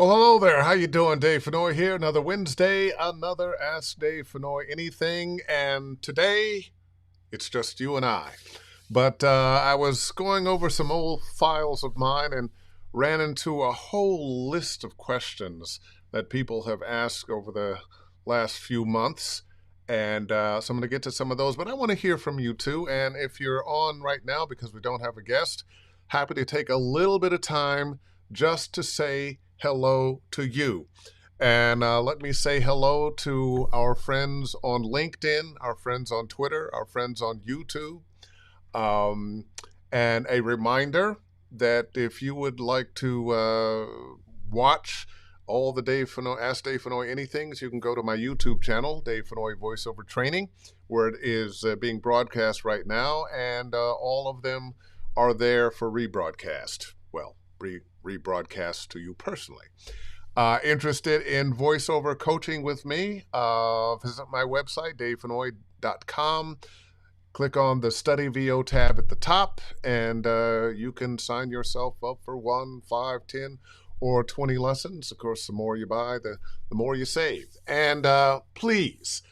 Well, hello there. How you doing? Dave Fennoy here. Another Wednesday, another Ask Dave Fennoy Anything. And today, it's just you and I. But I was going over some old files of mine and ran into a whole list of questions that people have asked over the last few months. And so I'm going to get to some of those. But I want to hear from you too. And if you're on right now because we don't have a guest, happy to take a little bit of time just to say hello to you. And let me say hello to our friends on LinkedIn, our friends on Twitter, our friends on YouTube. And a reminder that if you would like to watch all the Dave Fennoy, Ask Dave Fennoy Anythings, you can go to my YouTube channel, Dave Fennoy Voiceover Training, where it is being broadcast right now. And all of them are there for rebroadcast. Well, rebroadcast to you personally. Interested in voiceover coaching with me? Visit my website, davefennoy.com. Click on the Study VO tab at the top, and you can sign yourself up for 1, 5, 10, or 20 lessons. Of course, the more you buy, the more you save. And please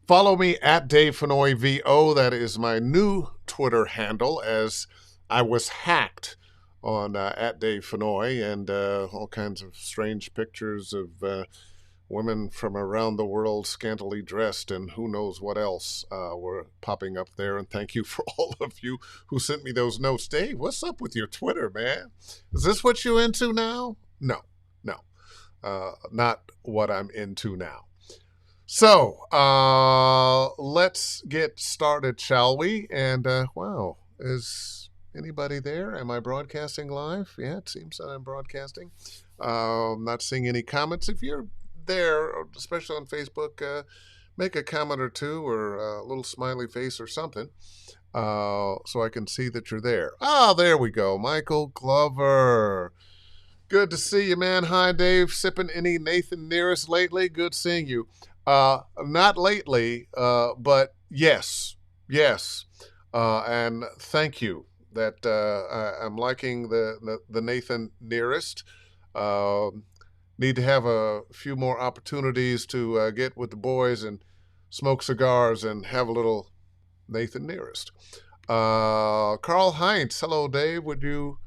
follow me at Dave Fennoy VO. That is my new Twitter handle, as I was hacked on at Dave Fennoy, and all kinds of strange pictures of women from around the world scantily dressed and who knows what else were popping up there. And thank you for all of you who sent me those notes. Dave, what's up with your Twitter, man? Is this what you into now? No, not what I'm into now. So let's get started, shall we? And wow, is anybody there? Am I broadcasting live? Yeah, it seems that I'm broadcasting. Not seeing any comments. If you're there, especially on Facebook, make a comment or two or a little smiley face or something so I can see that you're there. Ah, there we go. Michael Glover. Good to see you, man. Hi, Dave. Sipping any Nathan Nearest lately? Good seeing you. Not lately, but yes. And thank you. That I'm liking the Nathan Nearest. Need to have a few more opportunities to get with the boys and smoke cigars and have a little Nathan Nearest. Carl Heinz, hello, Dave. Would you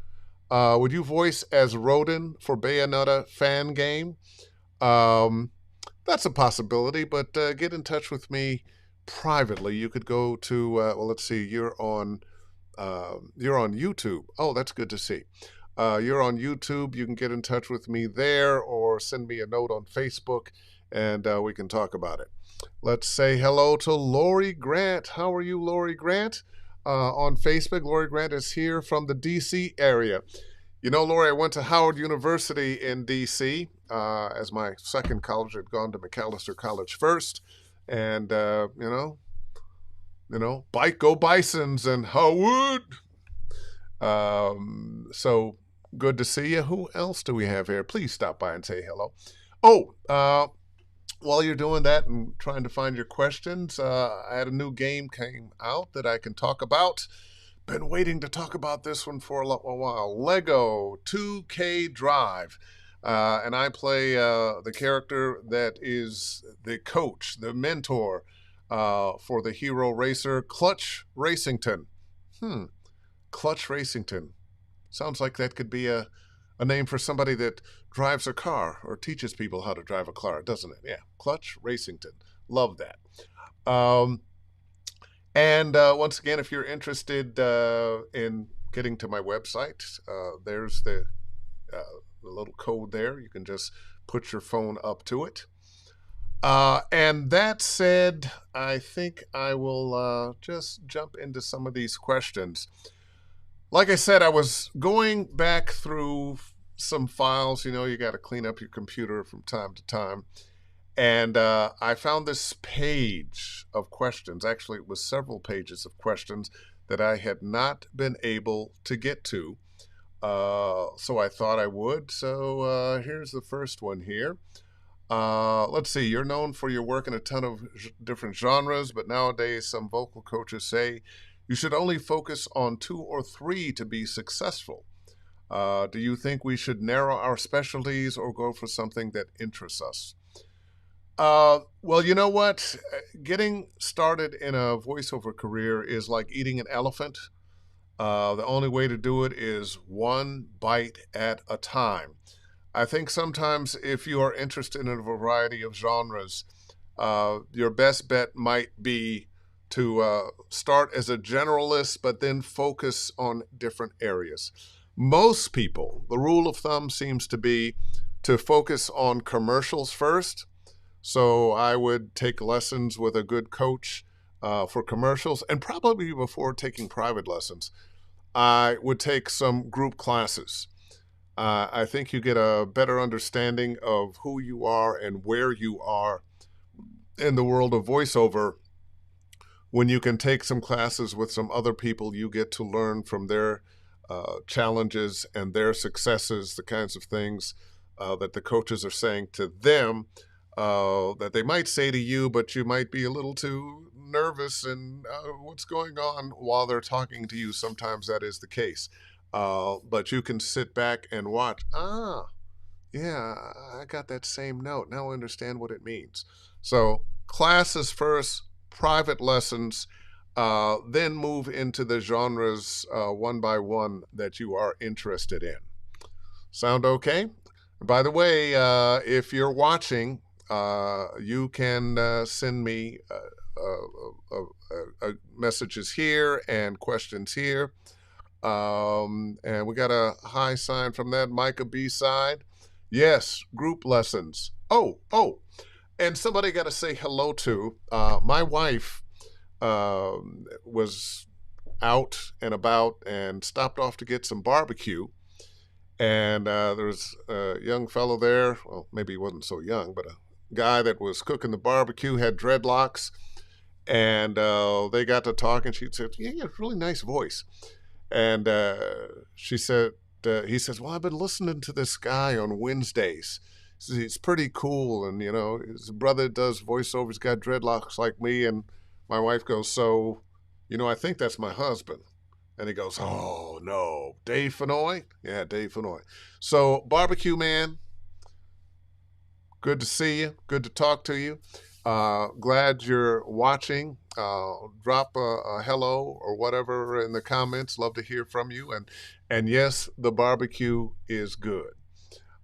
voice as Rodin for Bayonetta fan game? That's a possibility, but get in touch with me privately. You could go to well, let's see. You're on YouTube. Oh, that's good to see. You're on YouTube. You can get in touch with me there or send me a note on Facebook and we can talk about it. Let's say hello to Lori Grant. How are you, Lori Grant? On Facebook, Lori Grant is here from the D.C. area. You know, Lori, I went to Howard University in D.C. As my second college. I'd gone to Macalester College first. And, you know, go Bisons and Howard. So good to see you. Who else do we have here? Please stop by and say hello. Oh, while you're doing that and trying to find your questions, I had a new game came out that I can talk about. Been waiting to talk about this one for a while. Lego 2K Drive. And I play the character that is the coach, the mentor, for the hero racer, Clutch Racington. Clutch Racington. Sounds like that could be a name for somebody that drives a car or teaches people how to drive a car, doesn't it? Yeah, Clutch Racington. Love that. And once again, if you're interested in getting to my website, there's the little code there. You can just put your phone up to it. And that said, I think I will just jump into some of these questions. Like I said, I was going back through some files. You know, you got to clean up your computer from time to time. And I found this page of questions. Actually, it was several pages of questions that I had not been able to get to. So I thought I would. So here's the first one here. Let's see. You're known for your work in a ton of different genres, but nowadays some vocal coaches say you should only focus on 2 or 3 to be successful. Do you think we should narrow our specialties or go for something that interests us? Well, you know what? Getting started in a voiceover career is like eating an elephant. The only way to do it is one bite at a time. I think sometimes if you are interested in a variety of genres, your best bet might be to start as a generalist, but then focus on different areas. Most people, the rule of thumb seems to be to focus on commercials first. So I would take lessons with a good coach for commercials, and probably before taking private lessons, I would take some group classes. I think you get a better understanding of who you are and where you are in the world of voiceover when you can take some classes with some other people. You get to learn from their challenges and their successes, the kinds of things that the coaches are saying to them that they might say to you, but you might be a little too nervous and what's going on while they're talking to you. Sometimes that is the case. But you can sit back and watch. Yeah, I got that same note. Now I understand what it means. So classes first, private lessons, then move into the genres one by one that you are interested in. Sound okay? By the way, if you're watching, you can send me messages here and questions here. And we got a high sign from that Micah B side. Yes, group lessons. Oh, and somebody got to say hello to. My wife was out and about and stopped off to get some barbecue. And there was a young fellow there. Well, maybe he wasn't so young, but a guy that was cooking the barbecue had dreadlocks. And they got to talking. She said, "Yeah, you have a really nice voice." And she said, he says, "Well, I've been listening to this guy on Wednesdays. He says, he's pretty cool. And, you know, his brother does voiceovers, he's got dreadlocks like me." And my wife goes, "So, you know, I think that's my husband." And he goes, "Oh, no, Dave Fennoy?" "Yeah, Dave Fennoy." So, barbecue man, good to see you. Good to talk to you. Glad you're watching. Drop a hello or whatever in the comments. Love to hear from you. And yes, the barbecue is good.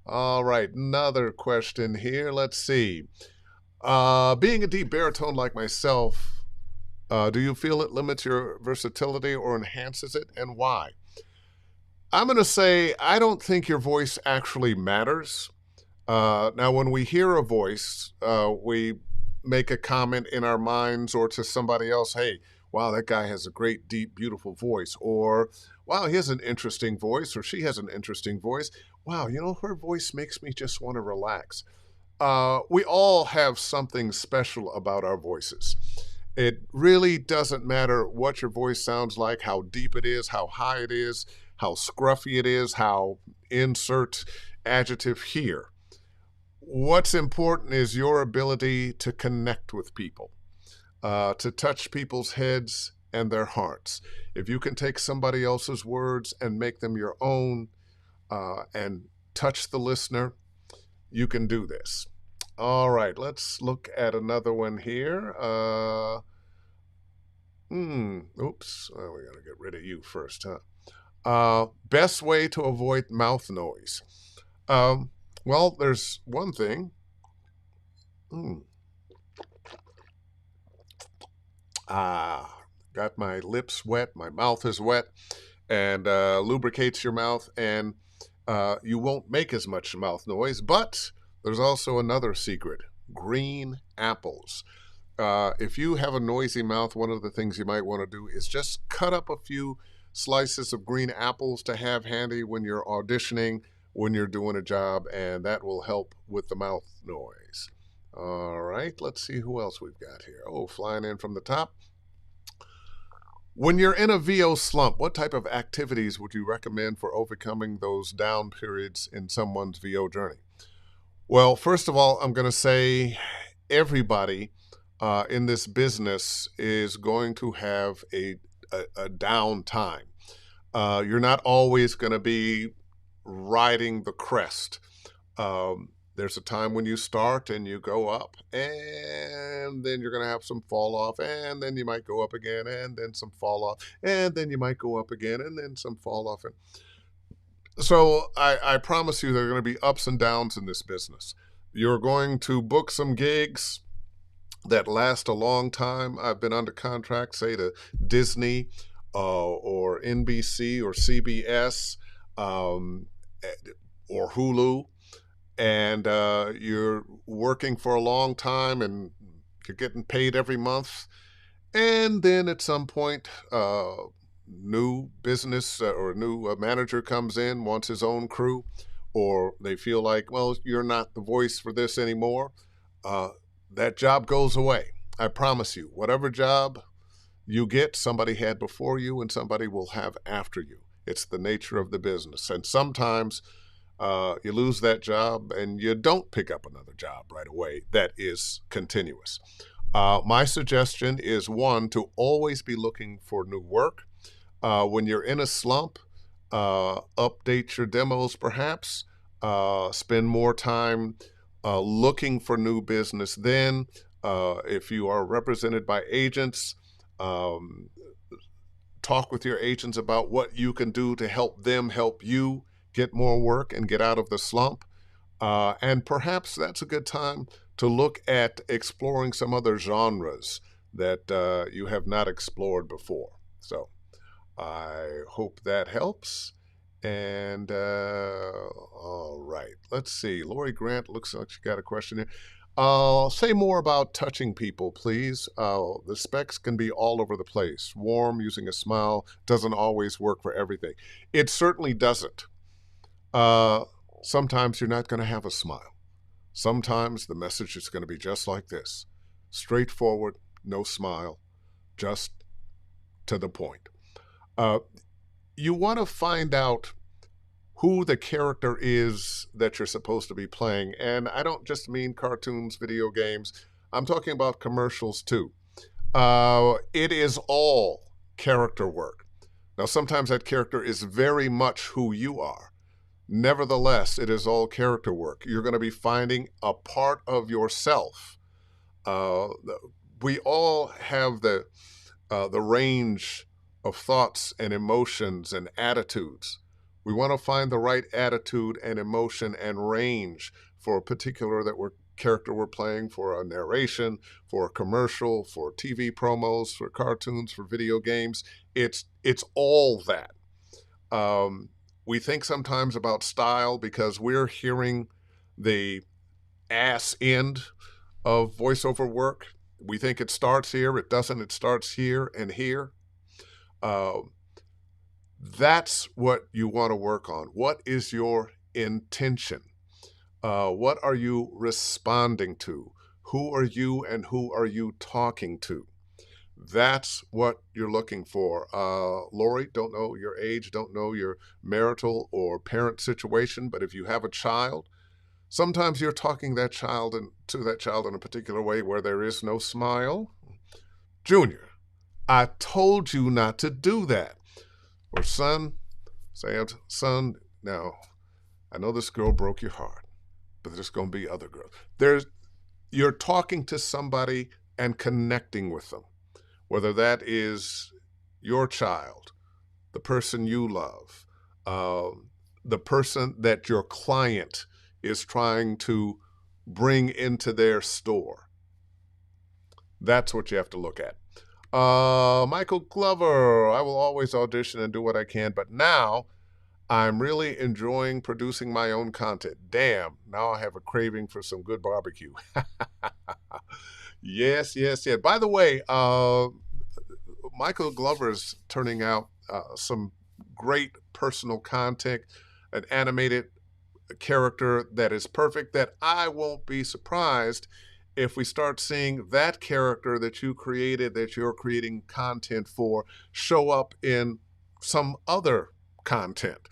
All right, another question here. Let's see. Being a deep baritone like myself, do you feel it limits your versatility or enhances it, and why? I'm going to say I don't think your voice actually matters. Now, when we hear a voice, we make a comment in our minds or to somebody else. "Hey, wow, that guy has a great, deep, beautiful voice." Or, "Wow, he has an interesting voice," or "She has an interesting voice. Wow, you know, her voice makes me just want to relax." We all have something special about our voices. It really doesn't matter what your voice sounds like, how deep it is, how high it is, how scruffy it is, how insert adjective here. What's important is your ability to connect with people, to touch people's heads and their hearts. If you can take somebody else's words and make them your own and touch the listener, you can do this. All right, let's look at another one here. Oops, we got to get rid of you first, huh? Best way to avoid mouth noise. Well, there's one thing. Got my lips wet, my mouth is wet, and lubricates your mouth, and you won't make as much mouth noise. But there's also another secret: green apples. If you have a noisy mouth, one of the things you might want to do is just cut up a few slices of green apples to have handy when you're auditioning, when you're doing a job, and that will help with the mouth noise. All right, let's see who else we've got here. Oh, flying in from the top. When you're in a VO slump, what type of activities would you recommend for overcoming those down periods in someone's VO journey? Well, first of all, I'm going to say everybody in this business is going to have a down time. You're not always going to be riding the crest. There's a time when you start and you go up, and then you're going to have some fall off, and then you might go up again, and then some fall off, and then you might go up again, and then some fall off. And so I promise you there are going to be ups and downs in this business. You're going to book some gigs that last a long time. I've been under contract, say, to Disney or NBC or CBS um, or Hulu, and you're working for a long time and you're getting paid every month. And then at some point, new business or new manager comes in, wants his own crew, or they feel like, well, you're not the voice for this anymore. That job goes away. I promise you, whatever job you get, somebody had before you and somebody will have after you. It's the nature of the business. And sometimes you lose that job and you don't pick up another job right away that is continuous. My suggestion is, one, to always be looking for new work. When you're in a slump, update your demos perhaps, spend more time looking for new business then. If you are represented by agents, talk with your agents about what you can do to help them help you get more work and get out of the slump. And perhaps that's a good time to look at exploring some other genres that you have not explored before. So I hope that helps. And all right, let's see. Lori Grant, looks like she got a question here. Say more about touching people, please. The specs can be all over the place. Warm, using a smile, doesn't always work for everything. It certainly doesn't. Sometimes you're not going to have a smile. Sometimes the message is going to be just like this. Straightforward, no smile, just to the point. You want to find out who the character is that you're supposed to be playing. And I don't just mean cartoons, video games. I'm talking about commercials too. It is all character work. Now, sometimes that character is very much who you are. Nevertheless, it is all character work. You're going to be finding a part of yourself. We all have the range of thoughts and emotions and attitudes. We want to find the right attitude and emotion and range for a particular character we're playing, for a narration, for a commercial, for TV promos, for cartoons, for video games. It's all that. We think sometimes about style because we're hearing the ass end of voiceover work. We think it starts here. It doesn't. It starts here and here. That's what you want to work on. What is your intention? What are you responding to? Who are you and who are you talking to? That's what you're looking for. Lori, don't know your age, don't know your marital or parent situation, but if you have a child, sometimes you're talking to that child in a particular way where there is no smile. Junior, I told you not to do that. Or son, now, I know this girl broke your heart, but there's going to be other girls. You're talking to somebody and connecting with them, whether that is your child, the person you love, the person that your client is trying to bring into their store. That's what you have to look at. Michael Glover, I will always audition and do what I can, but now I'm really enjoying producing my own content. Damn, now I have a craving for some good barbecue. Yes. By the way, Michael Glover is turning out some great personal content, an animated character that is perfect, that I won't be surprised if we start seeing that character that you created, that you're creating content for, show up in some other content.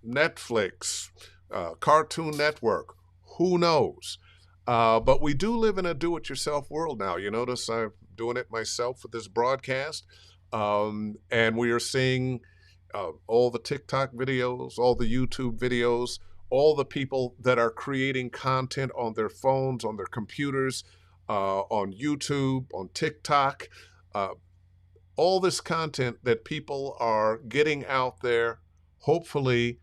Netflix, Cartoon Network, who knows? But we do live in a do-it-yourself world now. You notice I'm doing it myself with this broadcast. And we are seeing all the TikTok videos, all the YouTube videos, all the people that are creating content on their phones, on their computers, on YouTube, on TikTok, uh, all this content that people are getting out there, hopefully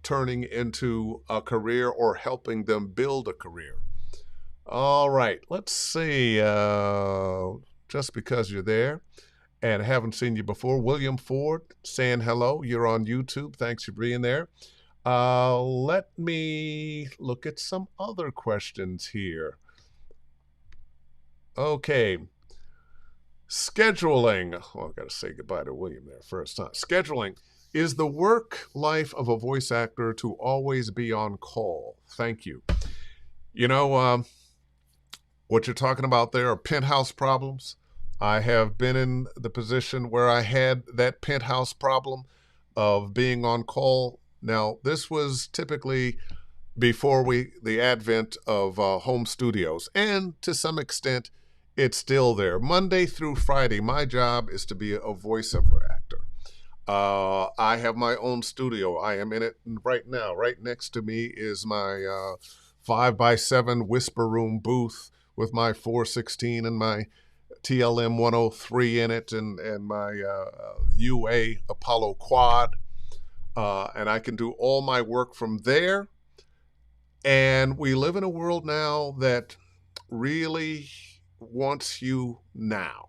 turning into a career or helping them build a career. All right, let's see. Just because you're there and haven't seen you before, William Ford saying hello. You're on YouTube. Thanks for being there. Let me look at some other questions here. Okay. Scheduling. Oh, I've got to say goodbye to William there first. Huh? Scheduling. Is the work life of a voice actor to always be on call? Thank you. You know, what you're talking about there are penthouse problems. I have been in the position where I had that penthouse problem of being on call. Now, this was typically before the advent of home studios, and to some extent, it's still there. Monday through Friday, my job is to be a voiceover actor. I have my own studio. I am in it right now. Right next to me is my 5x7 whisper room booth with my 416 and my TLM 103 in it, and my UA Apollo Quad. And I can do all my work from there. And we live in a world now that really wants you now.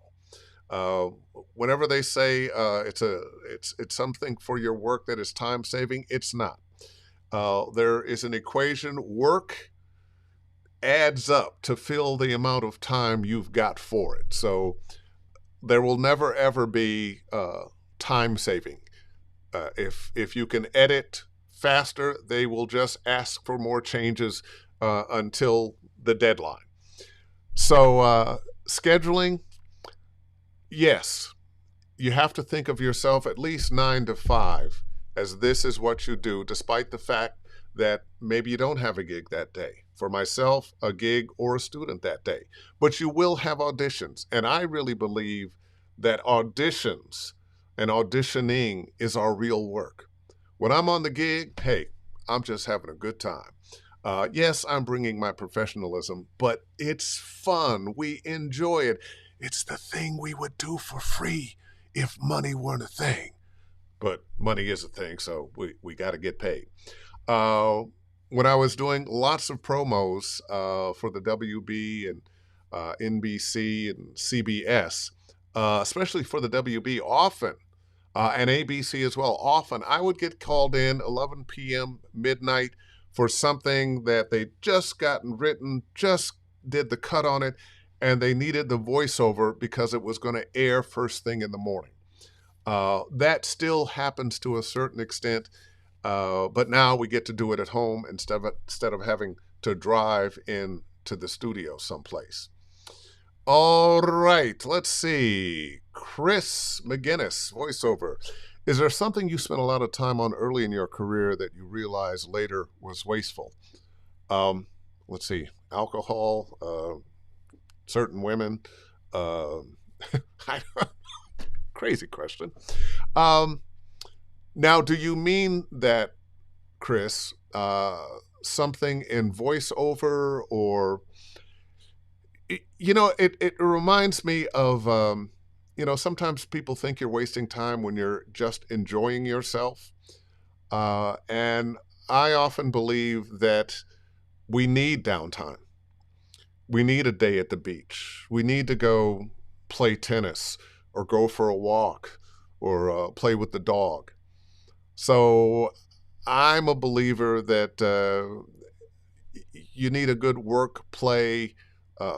Uh, Whenever they say it's something for your work that is time saving, it's not. There is an equation: work adds up to fill the amount of time you've got for it. So there will never ever be time saving. If you can edit faster, they will just ask for more changes until the deadline. So scheduling, yes, you have to think of yourself at least 9 to 5 as this is what you do, despite the fact that maybe you don't have a gig that day. For myself, a gig or a student that day. But you will have auditions. And I really believe that auditions and auditioning is our real work. When I'm on the gig, hey, I'm just having a good time. Yes, I'm bringing my professionalism, but it's fun. We enjoy it. It's the thing we would do for free if money weren't a thing. But money is a thing, so we got to get paid. When I was doing lots of promos for the WB and NBC and CBS, especially for the WB, often, and ABC as well, often I would get called in 11 p.m., midnight, for something that they just gotten written, just did the cut on it, and they needed the voiceover because it was going to air first thing in the morning. That still happens to a certain extent, but now we get to do it at home instead of having to drive in to the studio someplace. All right, let's see. Chris McGinnis, voiceover. Is there something you spent a lot of time on early in your career that you realized later was wasteful? Let's see. Alcohol, certain women. Crazy question. Now, do you mean that, Chris, something in voiceover or, it reminds me of, sometimes people think you're wasting time when you're just enjoying yourself. And I often believe that we need downtime. We need a day at the beach. We need to go play tennis or go for a walk or play with the dog. So I'm a believer that you need a good work, play,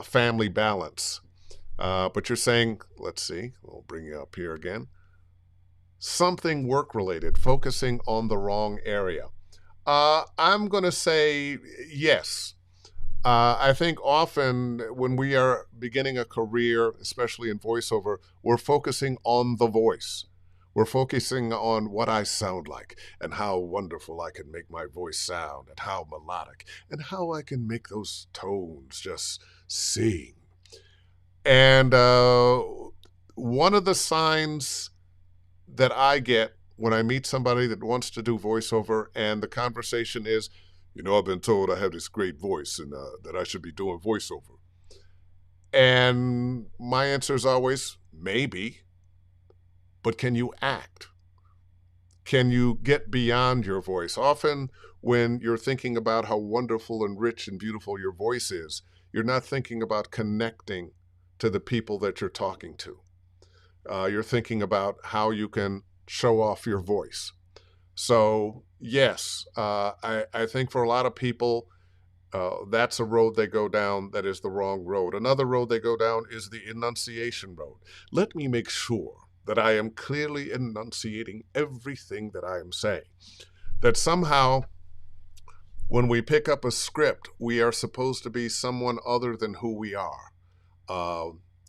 family balance. But you're saying, let's see, we'll bring you up here again. Something work-related, focusing on the wrong area. I'm going to say yes. I think often when we are beginning a career, especially in voiceover, we're focusing on the voice. We're focusing on what I sound like and how wonderful I can make my voice sound and how melodic and how I can make those tones just sing. And one of the signs that I get when I meet somebody that wants to do voiceover and the conversation is, I've been told I have this great voice and that I should be doing voiceover. And my answer is always, maybe, but can you act? Can you get beyond your voice? Often when you're thinking about how wonderful and rich and beautiful your voice is, you're not thinking about connecting to the people that you're talking to. You're thinking about how you can show off your voice. So yes, I think for a lot of people, that's a road they go down that is the wrong road. Another road they go down is the enunciation road. Let me make sure that I am clearly enunciating everything that I am saying. That somehow, when we pick up a script, we are supposed to be someone other than who we are.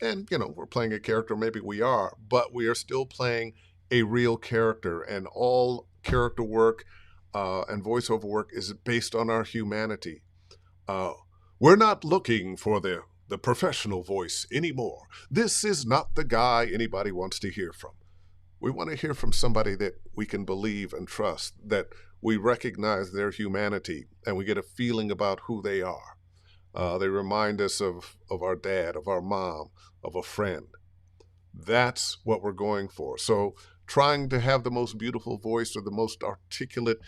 And, we're playing a character, maybe we are, but we are still playing a real character. And all character work and voiceover work is based on our humanity. We're not looking for the professional voice anymore. This is not the guy anybody wants to hear from. We want to hear from somebody that we can believe and trust, that we recognize their humanity and we get a feeling about who they are. They remind us of our dad, of our mom, of a friend. That's what we're going for. So trying to have the most beautiful voice or the most articulate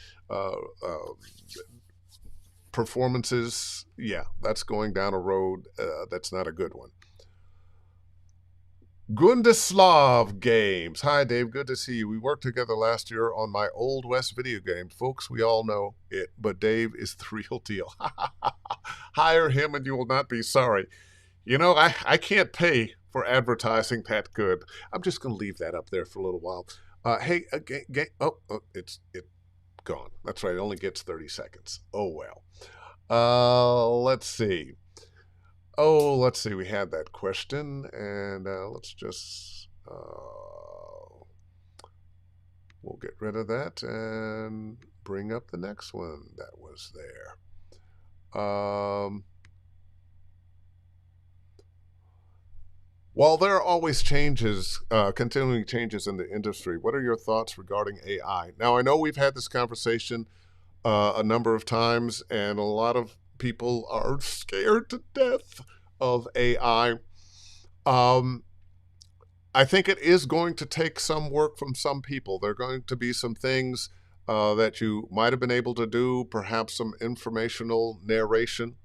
performances, yeah, that's going down a road that's not a good one. Gundislav Games. Hi, Dave. Good to see you. We worked together last year on my Old West video game. Folks, we all know it, but Dave is the real deal. Hire him and you will not be sorry. I can't pay for advertising that good. I'm just going to leave that up there for a little while. Hey, it's gone. That's right. It only gets 30 seconds. Oh, well. Let's see. We had that question, and let's just, we'll get rid of that and bring up the next one that was there. While there are always changes, continuing changes in the industry, what are your thoughts regarding AI? Now, I know we've had this conversation a number of times, and a lot of people are scared to death of AI. I think it is going to take some work from some people. There are going to be some things that you might have been able to do, perhaps some informational narration,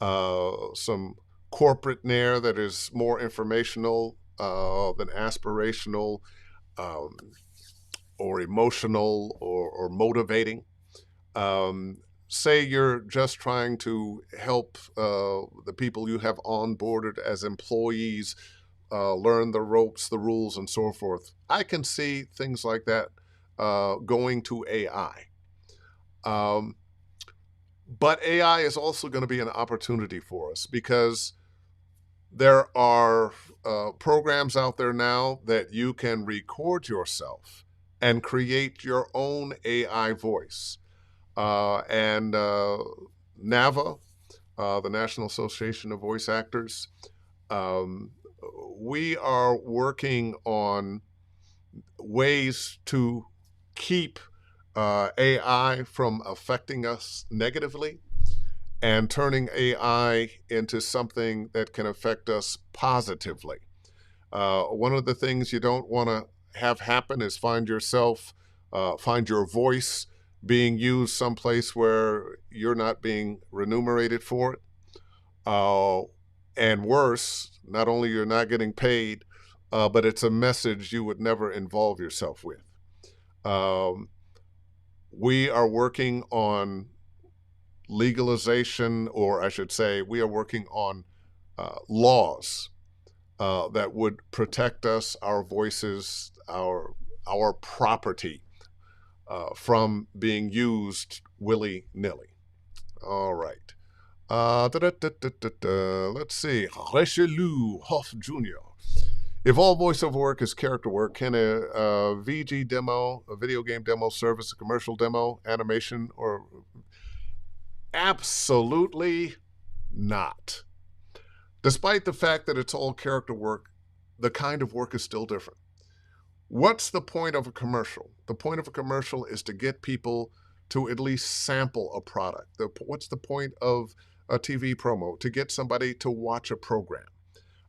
some corporate narr that is more informational than aspirational or emotional or motivating. Say you're just trying to help the people you have onboarded as employees learn the ropes, the rules, and so forth. I can see things like that going to AI. But AI is also going to be an opportunity for us because there are programs out there now that you can record yourself and create your own AI voice. And NAVA, the National Association of Voice Actors, we are working on ways to keep AI from affecting us negatively and turning AI into something that can affect us positively. One of the things you don't want to have happen is find your voice being used someplace where you're not being remunerated for it. And worse, not only you're not getting paid, but it's a message you would never involve yourself with. We are working on legalization, or I should say, we are working on laws that would protect us, our voices, our property from being used willy-nilly. All right. Let's see. Richelieu Hoff Jr. If all voiceover work is character work, can a VG demo, a video game demo, serve as a commercial demo, animation, or... Absolutely not. Despite the fact that it's all character work, the kind of work is still different. What's the point of a commercial? The point of a commercial is to get people to at least sample a product. What's the point of a TV promo? To get somebody to watch a program.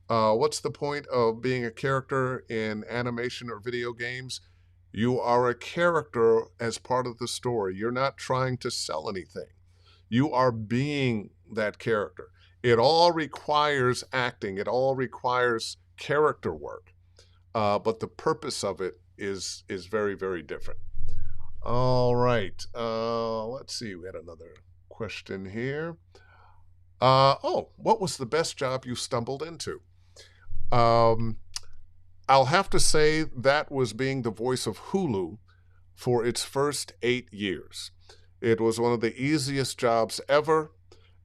What's the point of being a character in animation or video games? You are a character as part of the story. You're not trying to sell anything. You are being that character. It all requires acting. It all requires character work. But the purpose of it is very, very different. All right. Let's see. We had another question here. What was the best job you stumbled into? Um, I'll have to say that was being the voice of Hulu for its first 8 years. It was one of the easiest jobs ever.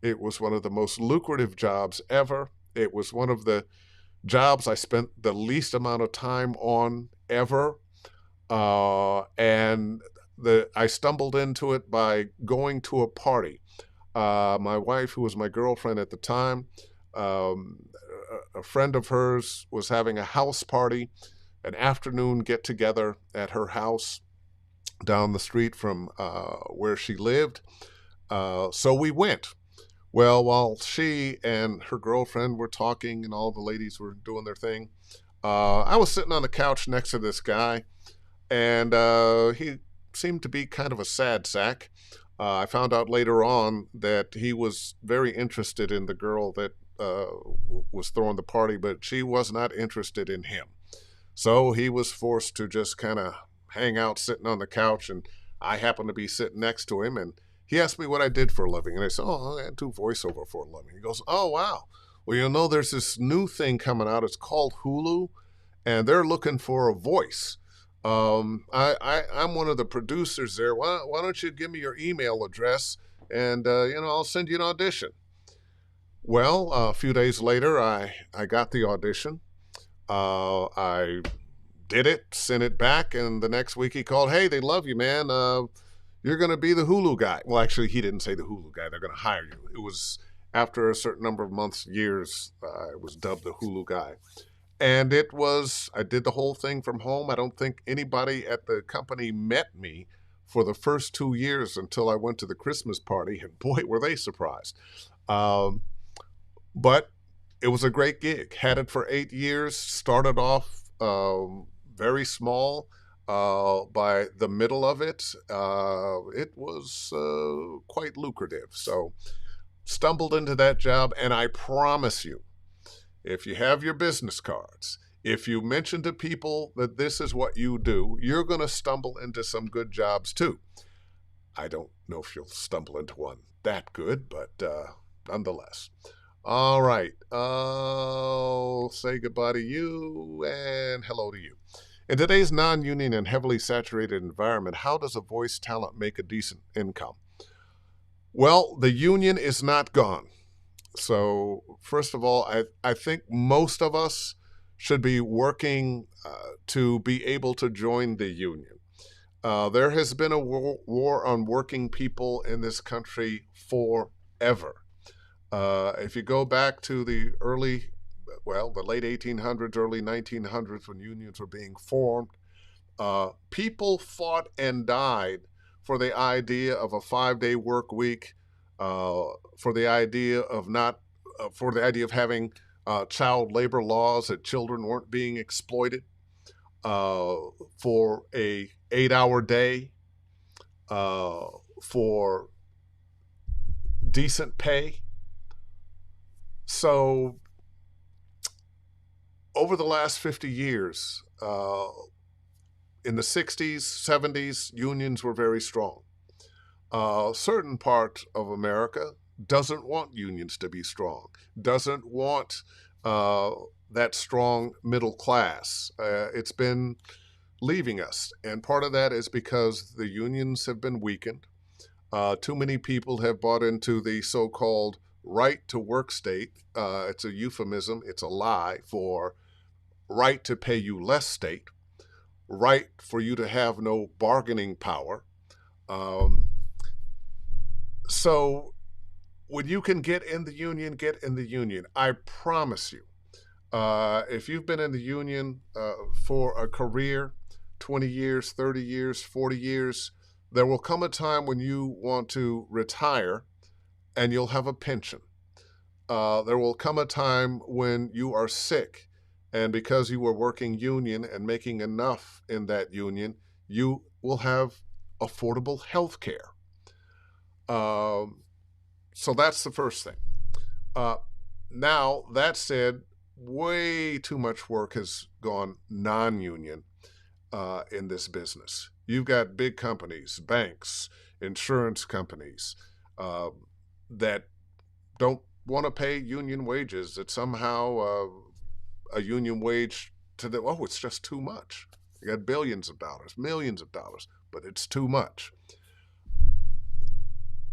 It was one of the most lucrative jobs ever. It was one of the jobs I spent the least amount of time on ever. And I stumbled into it by going to a party. My wife, who was my girlfriend at the time, um, a friend of hers was having a house party, an afternoon get together at her house down the street from where she lived. So we went. Well, while she and her girlfriend were talking and all the ladies were doing their thing, I was sitting on the couch next to this guy, and he seemed to be kind of a sad sack. I found out later on that he was very interested in the girl that was throwing the party, but she was not interested in him. So he was forced to just kind of hang out sitting on the couch, and I happened to be sitting next to him, and he asked me what I did for a living, and I said, "Oh, I do voiceover for a living." He goes, "Oh, wow. Well, there's this new thing coming out. It's called Hulu, and they're looking for a voice. I'm one of the producers there. Why don't you give me your email address, and I'll send you an audition." Well, a few days later, I got the audition. I did it, sent it back, and the next week he called, "Hey, they love you, man. You're going to be the Hulu guy." Well, actually, he didn't say the Hulu guy. They're going to hire you. It was after a certain number of months, years, I was dubbed the Hulu guy. And I did the whole thing from home. I don't think anybody at the company met me for the first 2 years until I went to the Christmas party, and boy, were they surprised. Um, but it was a great gig. Had it for 8 years, started off very small. By the middle of it, it was quite lucrative. So stumbled into that job, and I promise you, if you have your business cards, if you mention to people that this is what you do, you're going to stumble into some good jobs too. I don't know if you'll stumble into one that good, but nonetheless. All right. I'll say goodbye to you and hello to you. In today's non-union and heavily saturated environment, how does a voice talent make a decent income? Well, the union is not gone. So, first of all, I think most of us should be working to be able to join the union. There has been a war on working people in this country forever. If you go back to the late 1800s, early 1900s, when unions were being formed, people fought and died for the idea of a 5-day work week, for the idea of having child labor laws, that children weren't being exploited, for a 8-hour day, for decent pay. So over the last 50 years, in the 60s, 70s, unions were very strong. A certain part of America doesn't want unions to be strong, doesn't want that strong middle class. It's been leaving us. And part of that is because the unions have been weakened. Too many people have bought into the so-called right to work state. It's a euphemism, it's a lie for right to pay you less state, right for you to have no bargaining power. So when you can get in the union, get in the union. I promise you, if you've been in the union for a career, 20 years, 30 years, 40 years. There will come a time when you want to retire and you'll have a pension. There will come a time when you are sick, and because you were working union and making enough in that union, you will have affordable health care. So that's the first thing. Now, that said, way too much work has gone non-union in this business. You've got big companies, banks, insurance companies that don't want to pay union wages, that somehow a union wage to them, oh, it's just too much. You got billions of dollars, millions of dollars, but it's too much.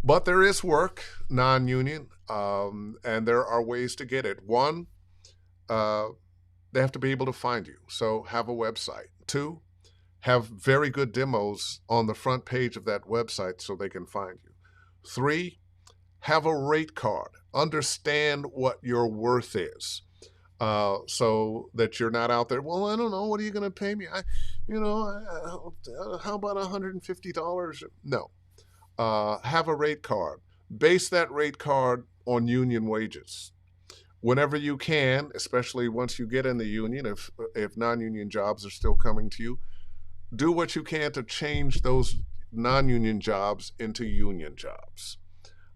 But there is work, non-union, and there are ways to get it. One, they have to be able to find you, so have a website. Two, have very good demos on the front page of that website so they can find you. Three, have a rate card. Understand what your worth is, so that you're not out there, well, I don't know, what are you going to pay me? How about $150? No. Have a rate card. Base that rate card on union wages. Whenever you can, especially once you get in the union, if non-union jobs are still coming to you, do what you can to change those non-union jobs into union jobs.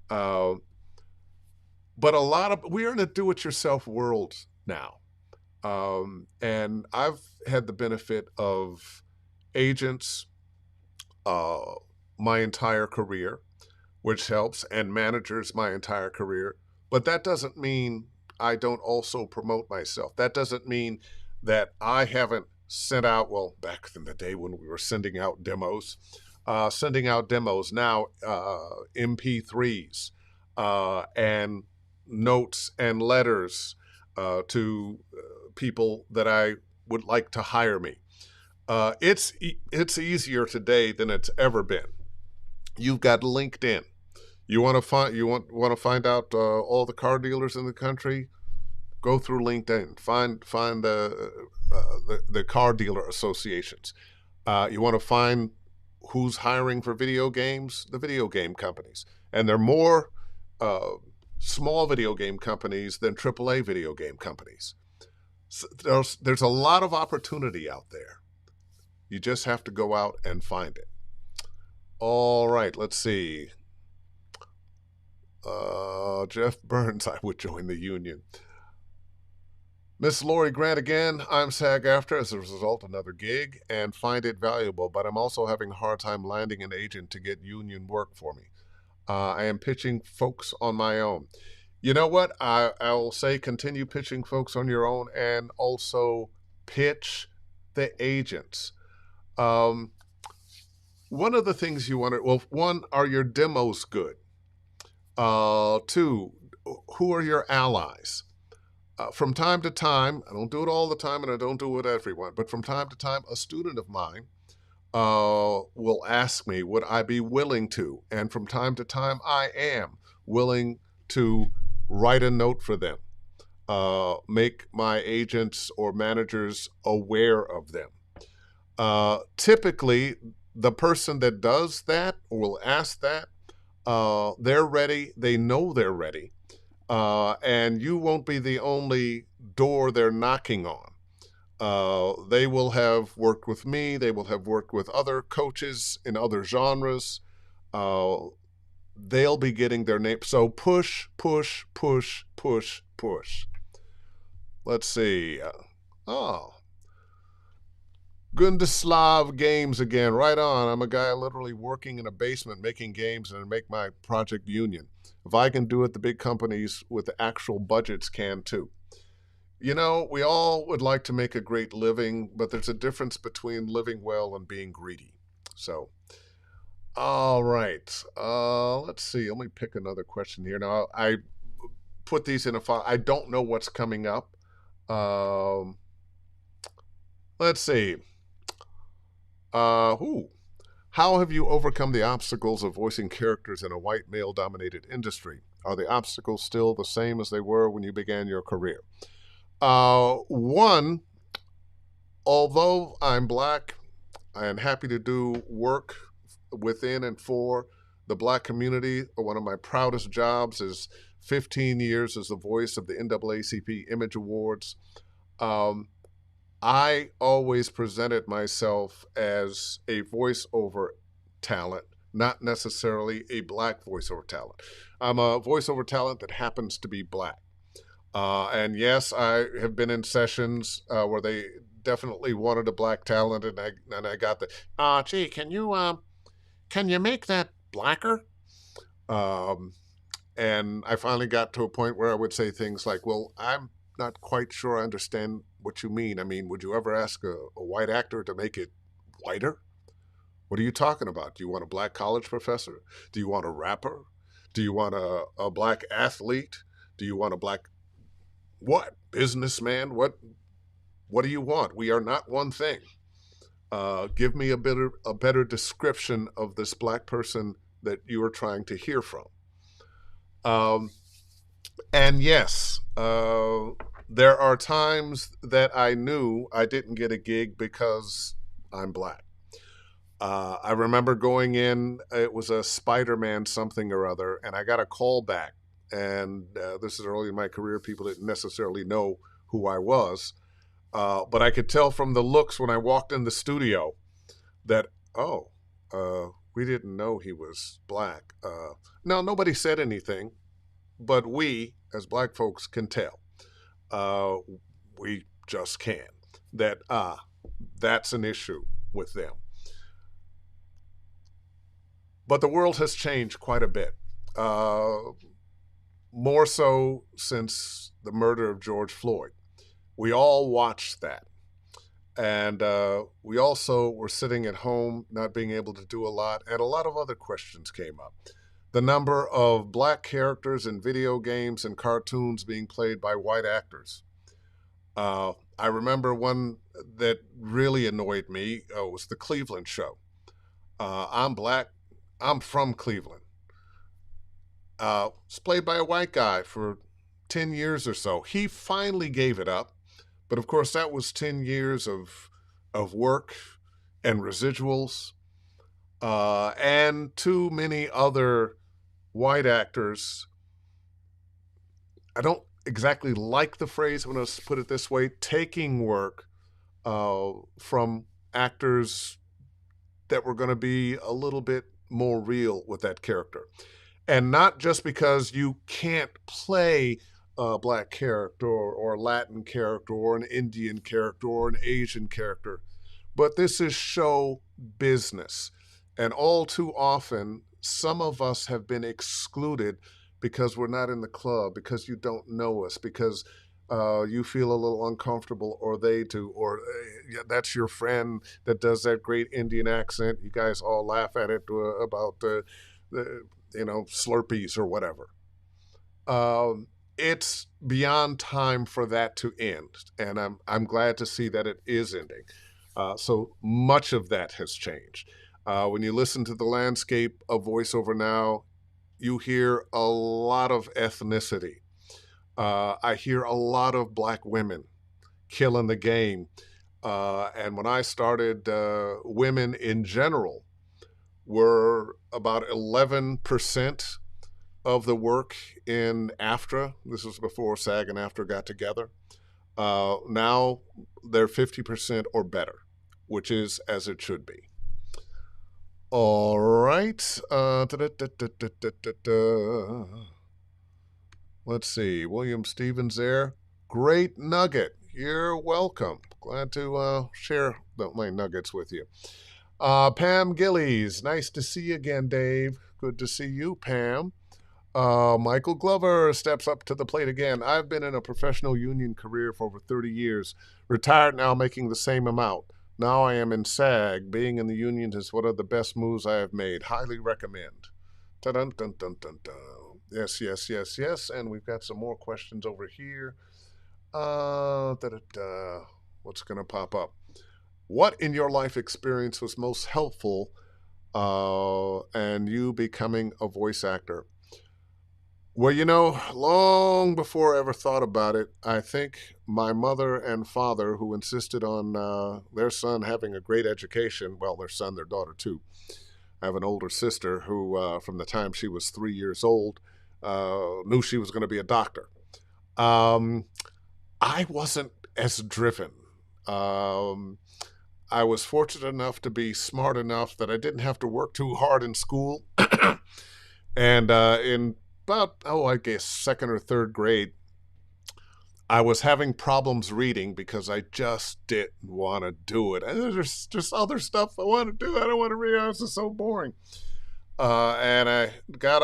But we're in a do-it-yourself world now. And I've had the benefit of agents my entire career, which helps, and managers my entire career. But that doesn't mean I don't also promote myself. That doesn't mean that I haven't sent out, well, back in the day when we were sending out demos now, MP3s and notes and letters to people that I would like to hire me. It's easier today than it's ever been. You've got LinkedIn. You want to find out all the car dealers in the country? Go through LinkedIn. Find the car dealer associations. You want to find who's hiring for video games? The video game companies, and they're more small video game companies than AAA video game companies. So there's a lot of opportunity out there. You just have to go out and find it. All right, let's see. Jeff Burns, I would join the union. Miss Lori Grant again, I'm SAG-AFTRA as a result another gig and find it valuable, but I'm also having a hard time landing an agent to get union work for me. I am pitching folks on my own. You know what? I'll say continue pitching folks on your own and also pitch the agents. One of the things you want to, well, one, are your demos good? Two, who are your allies? From time to time, I don't do it all the time and I don't do it with everyone, but from time to time, a student of mine will ask me, would I be willing to? And from time to time, I am willing to write a note for them, make my agents or managers aware of them. Typically, the person that does that or will ask that, they're ready, they know they're ready. And you won't be the only door they're knocking on. They will have worked with me. They will have worked with other coaches in other genres. They'll be getting their name. So push, push, push, push, push. Let's see. Gundislav Games again. Right on. I'm a guy literally working in a basement making games and make my project union. If I can do it, the big companies with the actual budgets can too. You know, we all would like to make a great living, but there's a difference between living well and being greedy. So, all right. Let's see. Let me pick another question here. Now, I put these in a file. I don't know what's coming up. Let's see. How have you overcome the obstacles of voicing characters in a white male-dominated industry? Are the obstacles still the same as they were when you began your career? One, although I'm black and happy to do work within and for the Black community. One of my proudest jobs is 15 years as the voice of the NAACP Image Awards. Um, I always presented myself as a voiceover talent, not necessarily a Black voiceover talent. I'm a voiceover talent that happens to be Black. And yes, I have been in sessions where they definitely wanted a Black talent, and I got the, gee, can you make that blacker? Um, and I finally got to a point where I would say things like, well, I'm not quite sure I understand what you mean. I mean, would you ever ask a white actor to make it whiter? What are you talking about? Do you want a Black college professor? Do you want a rapper? Do you want a Black athlete? Do you want a Black what? Businessman? What do you want? We are not one thing. Give me a better description of this Black person that you are trying to hear from. Um, and yes, there are times that I knew I didn't get a gig because I'm Black. I remember going in, it was a Spider-Man something or other, and I got a call back. And this is early in my career. People didn't necessarily know who I was. But I could tell from the looks when I walked in the studio that, oh, we didn't know he was Black. No, nobody said anything, but we, as Black folks, can tell. We just can. That, that's an issue with them. But the world has changed quite a bit. More so since the murder of George Floyd. We all watched that. And we also were sitting at home, not being able to do a lot, and a lot of other questions came up. The number of Black characters in video games and cartoons being played by white actors. I remember one that really annoyed me was the Cleveland show. I'm Black. I'm from Cleveland. It's played by a white guy for 10 years or so. He finally gave it up. But of course, that was 10 years of work and residuals, and too many other white actors. I don't exactly like the phrase, I'm going to put it this way, taking work from actors that were going to be a little bit more real with that character. And not just because you can't play a Black character or a Latin character or an Indian character or an Asian character, but this is show business. And all too often, some of us have been excluded because we're not in the club, because you don't know us, because you feel a little uncomfortable, or they do, or yeah, that's your friend that does that great Indian accent. You guys all laugh at it about the Slurpees or whatever. It's beyond time for that to end, and I'm glad to see that it is ending. So much of that has changed. When you listen to the landscape of voiceover now, you hear a lot of ethnicity. I hear a lot of Black women killing the game. And when I started, women in general were about 11% of the work in AFTRA. This was before SAG and AFTRA got together. Now they're 50% or better, which is as it should be. All right. Let's see. William Stevens there. Great nugget. You're welcome. Glad to share my nuggets with you. Pam Gillies. Nice to see you again, Dave. Good to see you, Pam. Michael Glover steps up to the plate again. I've been in a professional union career for over 30 years. Retired now, making the same amount. Now I am in SAG. Being in the union is one of the best moves I have made. Highly recommend. Dun, dun, dun, dun, dun. Yes, yes, yes, yes. And we've got some more questions over here. What's going to pop up? What in your life experience was most helpful and you becoming a voice actor? Well, long before I ever thought about it, I think my mother and father, who insisted on their son having a great education, well, their son, their daughter too. I have an older sister who, from the time she was 3 years old, knew she was going to be a doctor. Um, I wasn't as driven. Um, I was fortunate enough to be smart enough that I didn't have to work too hard in school. And in about, I guess, second or third grade, I was having problems reading because I just didn't want to do it. And there's just other stuff I want to do. I don't want to read. This is so boring. And I got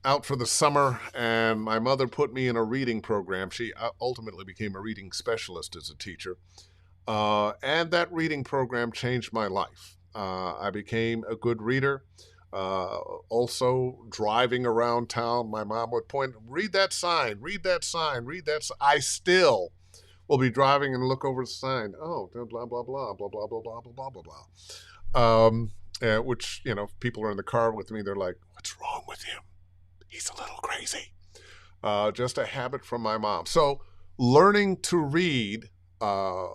out for the summer, and my mother put me in a reading program. She ultimately became a reading specialist as a teacher. And that reading program changed my life. I became a good reader. Also, driving around town, my mom would point, read that sign, read that sign, read that sign. I still will be driving and look over the sign. Oh, blah, blah, blah, blah, blah, blah, blah, blah, blah, blah, blah. Which, if people are in the car with me, they're like, what's wrong with him? He's a little crazy. Just a habit from my mom. So, learning to read uh,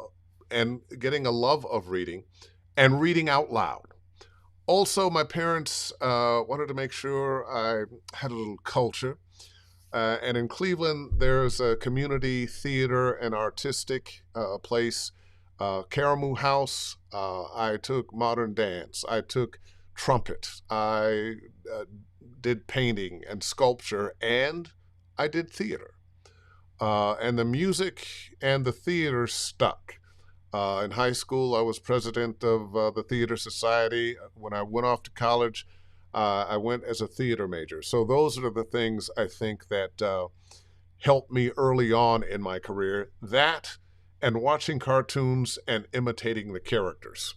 and getting a love of reading and reading out loud. Also, my parents wanted to make sure I had a little culture. And in Cleveland, there's a community theater and artistic place, Caramoo House. I took modern dance. I took trumpet. I did painting and sculpture, and I did theater. And the music and the theater stuck. In high school, I was president of the Theater Society. When I went off to college, I went as a theater major. So those are the things I think that helped me early on in my career. That and watching cartoons and imitating the characters,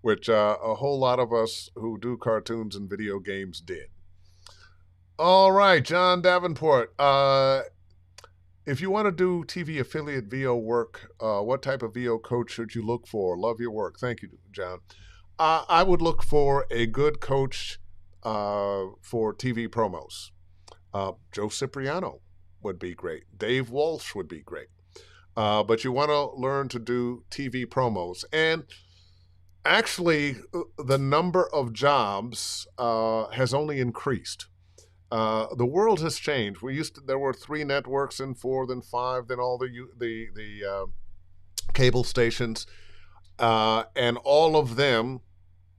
which a whole lot of us who do cartoons and video games did. All right, John Davenport. If you want to do TV affiliate VO work, what type of VO coach should you look for? Love your work. Thank you, John. I would look for a good coach for TV promos. Joe Cipriano would be great. Dave Walsh would be great. But you want to learn to do TV promos. And actually, the number of jobs has only increased. The world has changed. There were 3 networks and 4, then 5, then all the cable stations, and all of them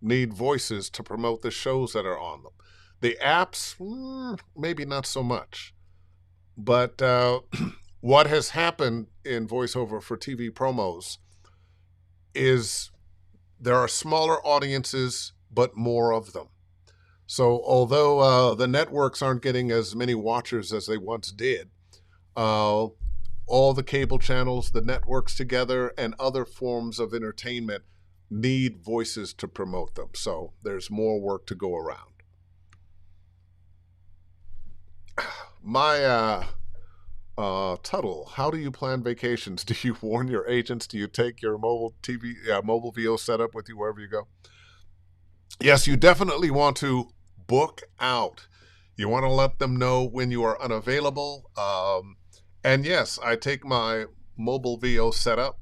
need voices to promote the shows that are on them. The apps, maybe not so much. But what has happened in voiceover for TV promos is there are smaller audiences, but more of them. So although the networks aren't getting as many watchers as they once did, all the cable channels, the networks together, and other forms of entertainment need voices to promote them. So there's more work to go around. My Tuttle, how do you plan vacations? Do you warn your agents? Do you take your mobile VO setup with you wherever you go? Yes, you definitely want to book out. You want to let them know when you are unavailable. And yes, I take my mobile VO setup.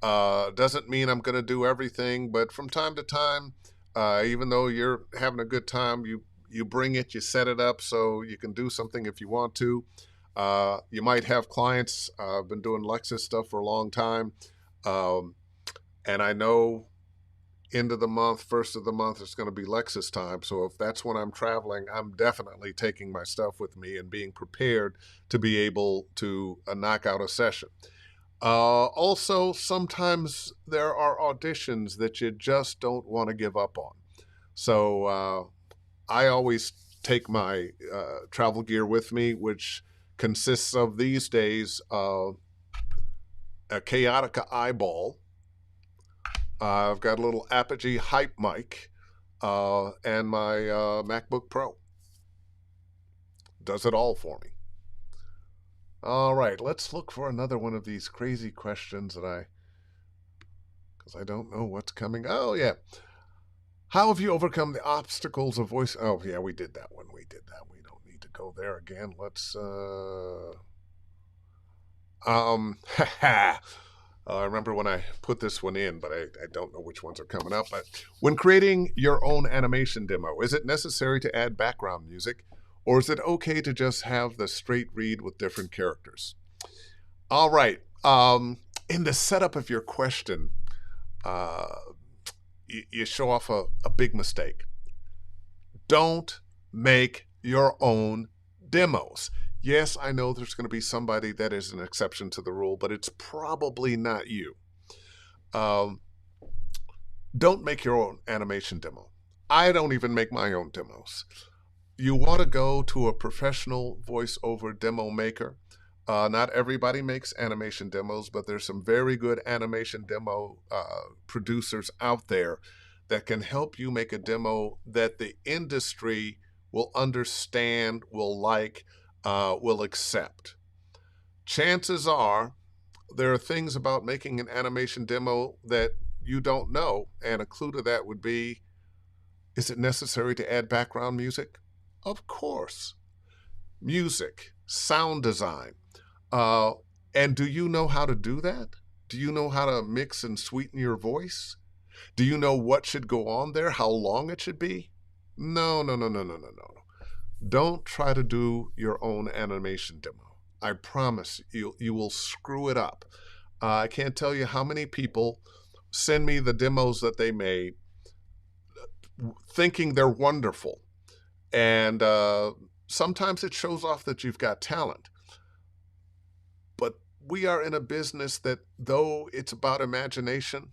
Doesn't mean I'm going to do everything, but from time to time, even though you're having a good time, you bring it, you set it up so you can do something if you want to. You might have clients. I've been doing Lexus stuff for a long time. And I know end of the month, first of the month, it's going to be Lexus time. So if that's when I'm traveling, I'm definitely taking my stuff with me and being prepared to be able to knock out a session. Also, sometimes there are auditions that you just don't want to give up on. So I always take my travel gear with me, which consists of these days a Chaotica eyeball. I've got a little Apogee hype mic and my MacBook Pro. Does it all for me. All right, let's look for another one of these crazy questions because I don't know what's coming. Oh, yeah. How have you overcome the obstacles of voice? Oh, yeah, we did that one. We did that. We don't need to go there again. Let's, I remember when I put this one in, but I don't know which ones are coming up. But when creating your own animation demo, is it necessary to add background music, or is it okay to just have the straight read with different characters? All right. In the setup of your question, uh, you show off a big mistake. Don't make your own demos. Yes, I know there's going to be somebody that is an exception to the rule, but it's probably not you. Um, don't make your own animation demo. I don't even make my own demos. You want to go to a professional voiceover demo maker. Not everybody makes animation demos, but there's some very good animation demo producers out there that can help you make a demo that the industry will understand, will like, will accept. Chances are there are things about making an animation demo that you don't know, and a clue to that would be, is it necessary to add background music? Of course. Music, sound design. Uh, and do you know how to do that? Do you know how to mix and sweeten your voice? Do you know what should go on there? How long it should be? No, no, no, no, no, no, no. Don't try to do your own animation demo. I promise you will screw it up. I can't tell you how many people send me the demos that they made thinking they're wonderful. And sometimes it shows off that you've got talent. But we are in a business that, though it's about imagination,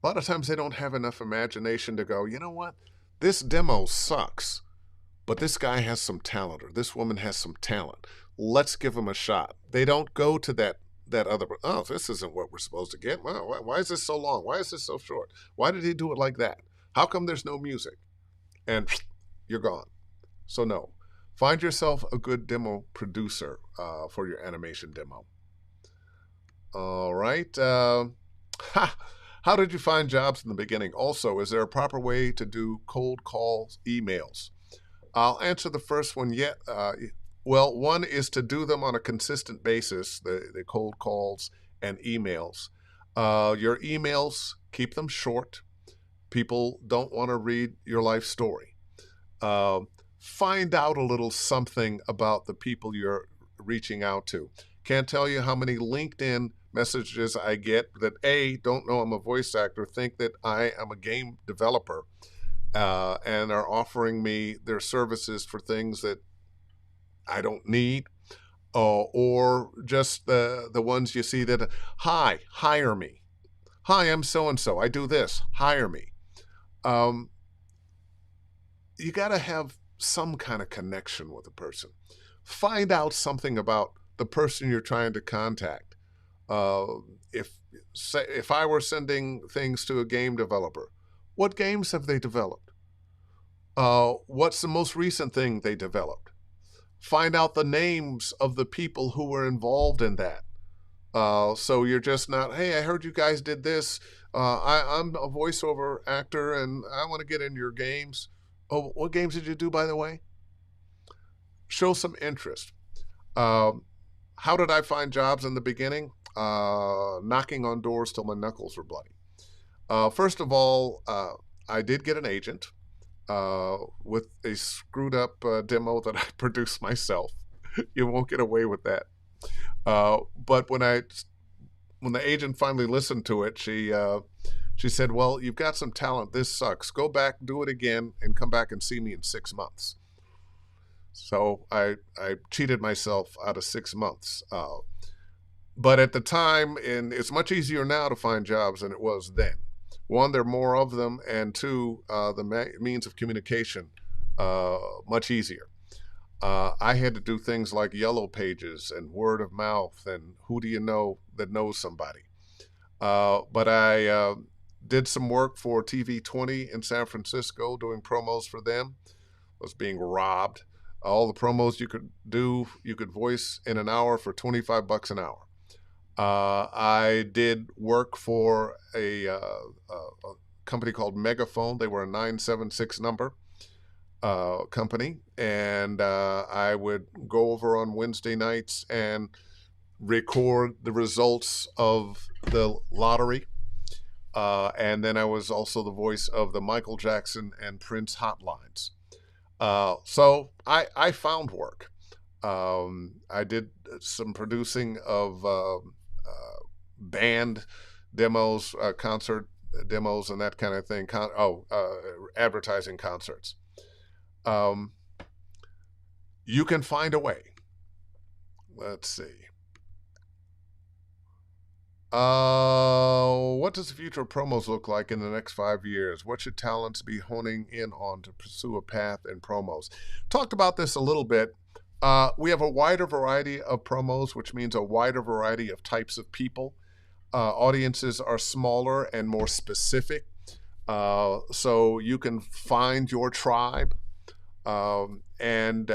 a lot of times they don't have enough imagination to go, you know what? This demo sucks, but this guy has some talent, or this woman has some talent. Let's give them a shot. They don't go to that other, oh, this isn't what we're supposed to get. Well, why is this so long? Why is this so short? Why did he do it like that? How come there's no music? And you're gone. So no, find yourself a good demo producer for your animation demo. All right. How did you find jobs in the beginning? Also, is there a proper way to do cold calls, emails? I'll answer the first one yet. Well, one is to do them on a consistent basis, the cold calls and emails. Your emails, keep them short. People don't want to read your life story. Find out a little something about the people you're reaching out to. Can't tell you how many LinkedIn messages I get that A, don't know I'm a voice actor, think that I am a game developer, and are offering me their services for things that I don't need, or just the ones you see that, hi, hire me. Hi, I'm so-and-so. I do this. Hire me. You got to have some kind of connection with a person. Find out something about the person you're trying to contact. If I were sending things to a game developer, what games have they developed? What's the most recent thing they developed? Find out the names of the people who were involved in that. So you're just not, hey, I heard you guys did this. I'm a voiceover actor and I want to get in your games. Oh, what games did you do, by the way? Show some interest. How did I find jobs in the beginning? Knocking on doors till my knuckles were bloody. First of all, I did get an agent with a screwed up demo that I produced myself. You won't get away with that. But when the agent finally listened to it, she said, well, you've got some talent. This sucks. Go back, do it again, and come back and see me in 6 months. So I cheated myself out of 6 months. But at the time, and it's much easier now to find jobs than it was then. One, there are more of them, and two, the means of communication much easier. I had to do things like yellow pages and word of mouth and who do you know that knows somebody. But I did some work for TV 20 in San Francisco doing promos for them. I was being robbed. All the promos you could do, you could voice in an hour for $25 an hour. I did work for a company called Megaphone. They were a 976 number company, and I would go over on Wednesday nights and record the results of the lottery. And then I was also the voice of the Michael Jackson and Prince hotlines. So I found work. I did some producing of band demos, concert demos, and that kind of thing. Advertising concerts. You can find a way. Let's see. What does the future of promos look like in the next 5 years? What should talents be honing in on to pursue a path in promos? Talked about this a little bit. We have a wider variety of promos, which means a wider variety of types of people. Audiences are smaller and more specific, so you can find your tribe, and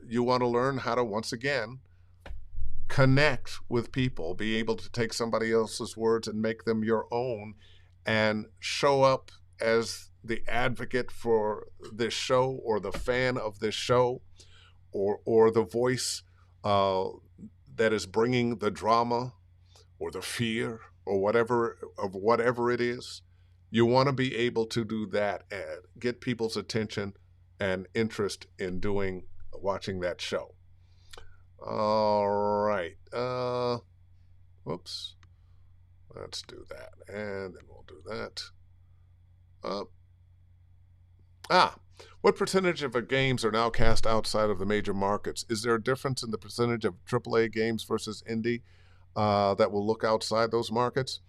you want to learn how to, once again, connect with people, be able to take somebody else's words and make them your own, and show up as the advocate for this show, or the fan of this show, or the voice that is bringing the drama or the fear or whatever it is. You want to be able to do that and get people's attention and interest in watching that show. All right. Whoops. Let's do that. And then we'll do that. What percentage of games are now cast outside of the major markets? Is there a difference in the percentage of AAA games versus indie that will look outside those markets?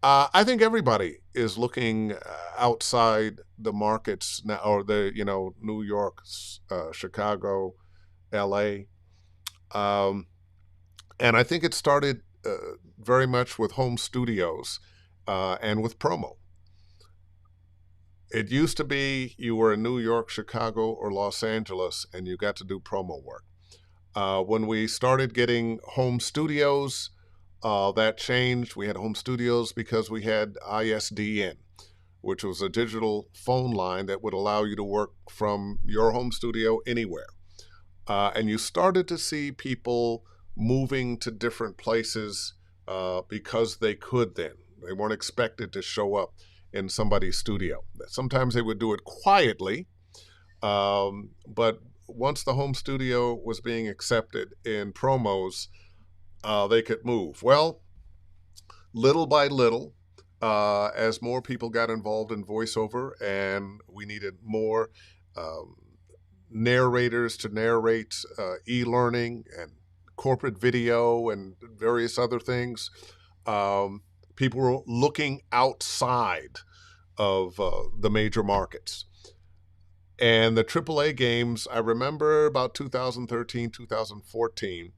I think everybody is looking outside the markets now, or New York, Chicago, LA. And I think it started very much with home studios and with promo. It used to be you were in New York, Chicago, or Los Angeles, and you got to do promo work. When we started getting home studios, that changed. We had home studios because we had ISDN, which was a digital phone line that would allow you to work from your home studio anywhere. And you started to see people moving to different places because they could then. They weren't expected to show up in somebody's studio. Sometimes they would do it quietly, but once the home studio was being accepted in promos, they could move. Well, little by little, as more people got involved in voiceover and we needed more narrators to narrate e-learning and corporate video and various other things, people were looking outside of the major markets. And the AAA games, I remember about 2013, 2014,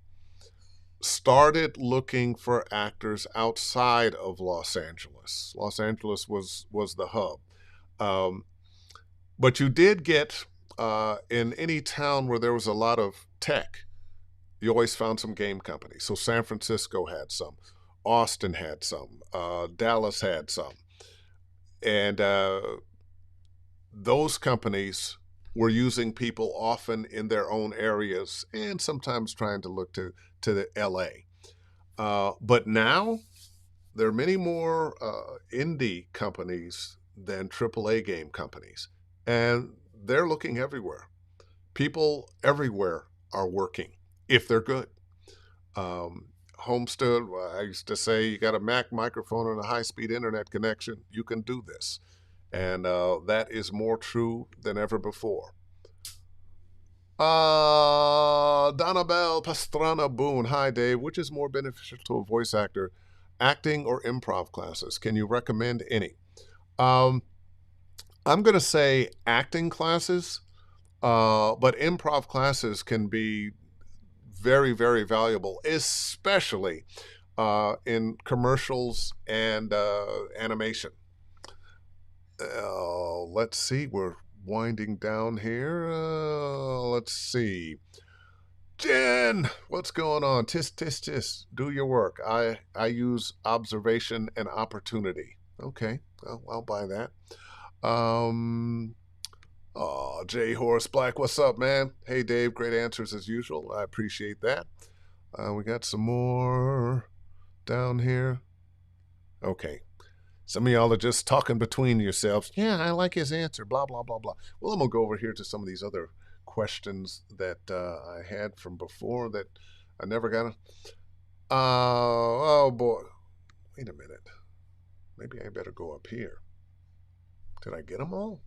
started looking for actors outside of Los Angeles. Los Angeles was the hub. But you did get, in any town where there was a lot of tech, you always found some game companies. So San Francisco had some. Austin had some. Dallas had some. And those companies were using people often in their own areas and sometimes trying to look to the LA. But now there are many more indie companies than AAA game companies. And they're looking everywhere. People everywhere are working if they're good. Homestead, I used to say, you got a Mac microphone and a high-speed internet connection, you can do this. And that is more true than ever before. Donabelle Pastrana Boone. Hi, Dave. Which is more beneficial to a voice actor, acting or improv classes? Can you recommend any? I'm going to say acting classes, but improv classes can be very, very valuable, especially in commercials and animation. Let's see. We're winding down here. Let's see. Jen, what's going on? Tisk, tisk, tisk. Do your work. I use observation and opportunity. Okay, well, I'll buy that. Um, oh, Jay Horace Black, what's up, man? Hey, Dave, great answers as usual. I appreciate that. We got some more down here. Okay. Some of y'all are just talking between yourselves. Yeah, I like his answer, blah, blah, blah, blah. Well, I'm going to go over here to some of these other questions that I had from before that I never got. Oh, boy. Wait a minute. Maybe I better go up here. Did I get them all?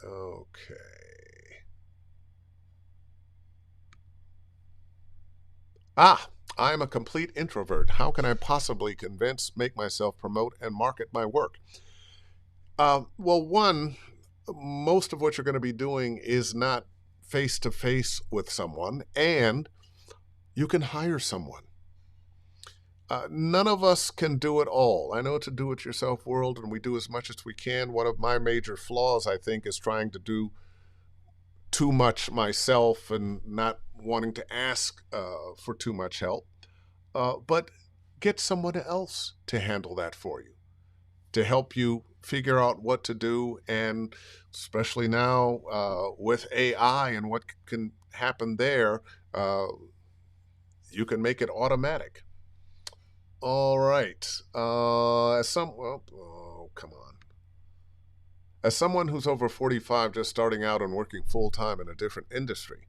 Okay. Ah, I'm a complete introvert. How can I possibly convince, make myself promote, and market my work? Well, one, most of what you're going to be doing is not face to face with someone, and you can hire someone. None of us can do it all. I know it's a do it yourself world, and we do as much as we can. One of my major flaws, I think, is trying to do too much myself and not wanting to ask for too much help. But get someone else to handle that for you, to help you figure out what to do. And especially now with AI and what can happen there, uh, you can make it automatic. All right. Oh, come on. As someone who's over 45, just starting out and working full time in a different industry,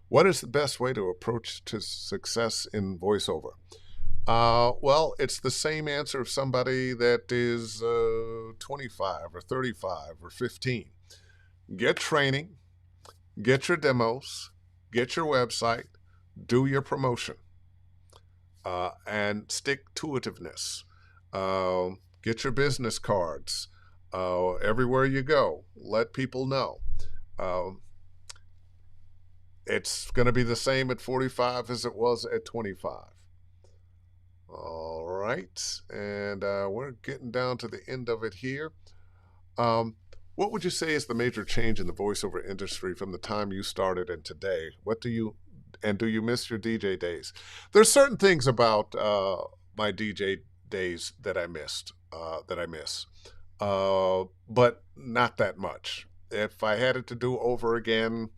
what is the best way to approach to success in voiceover? Well, it's the same answer of somebody that is 25 or 35 or 15. Get training, get your demos, get your website, do your promotion, and stick to itiveness. Get your business cards everywhere you go. Let people know. Um, it's going to be the same at 45 as it was at 25. All right, and we're getting down to the end of it here. Um, what would you say is the major change in the voiceover industry from the time you started and today? Do you miss your DJ days? There's certain things about my DJ days that I missed, that I miss, but not that much. If I had it to do over again,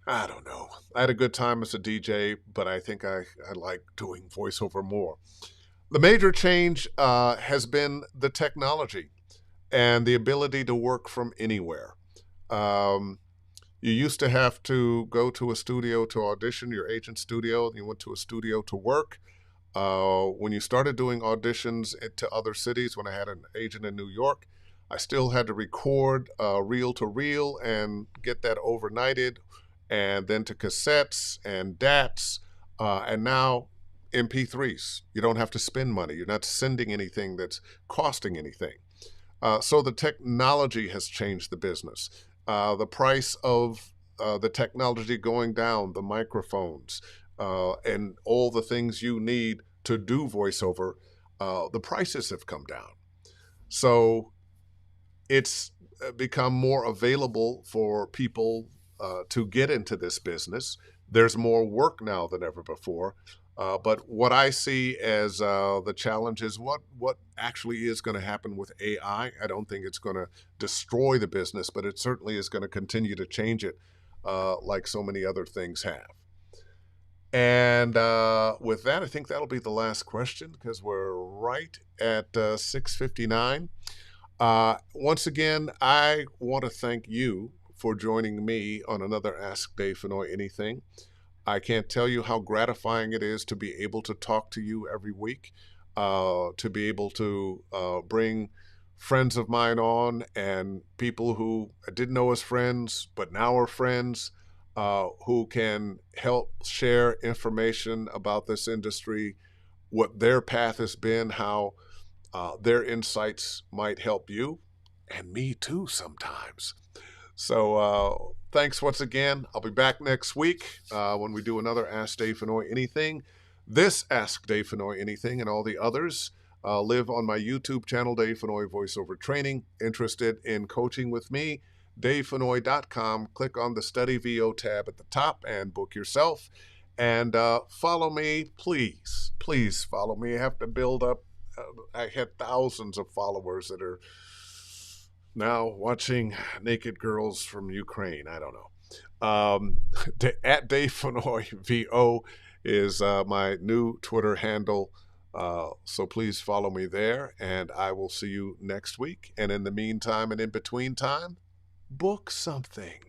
I don't know. I had a good time as a DJ, but I think I like doing voiceover more. The major change has been the technology and the ability to work from anywhere. Um, you used to have to go to a studio to audition, your agent's studio, and you went to a studio to work. When you started doing auditions to other cities, when I had an agent in New York, I still had to record reel to reel and get that overnighted, and then to cassettes and DATs, and now MP3s. You don't have to spend money. You're not sending anything that's costing anything. So the technology has changed the business. The price of the technology going down, the microphones, and all the things you need to do voiceover, the prices have come down. So it's become more available for people to get into this business. There's more work now than ever before. But what I see as the challenge is what actually is going to happen with AI. I don't think it's going to destroy the business, but it certainly is going to continue to change it, like so many other things have. And with that, I think that'll be the last question because we're right at 6:59. Once again, I want to thank you for joining me on another Ask Dave Fennoy Anything. I can't tell you how gratifying it is to be able to talk to you every week, to be able to bring friends of mine on and people who I didn't know as friends, but now are friends, who can help share information about this industry, what their path has been, how their insights might help you and me too sometimes. So thanks once again. I'll be back next week when we do another Ask Dave Fennoy Anything. This Ask Dave Fennoy Anything and all the others live on my YouTube channel, Dave Fennoy Voiceover Training. Interested in coaching with me? DaveFennoy.com. Click on the Study VO tab at the top and book yourself. And follow me, please. Please follow me. I have to build up I had thousands of followers that are now watching naked girls from Ukraine. I don't know. At Dave Fennoy VO is my new Twitter handle. So please follow me there, and I will see you next week. And in the meantime and in between time, book something.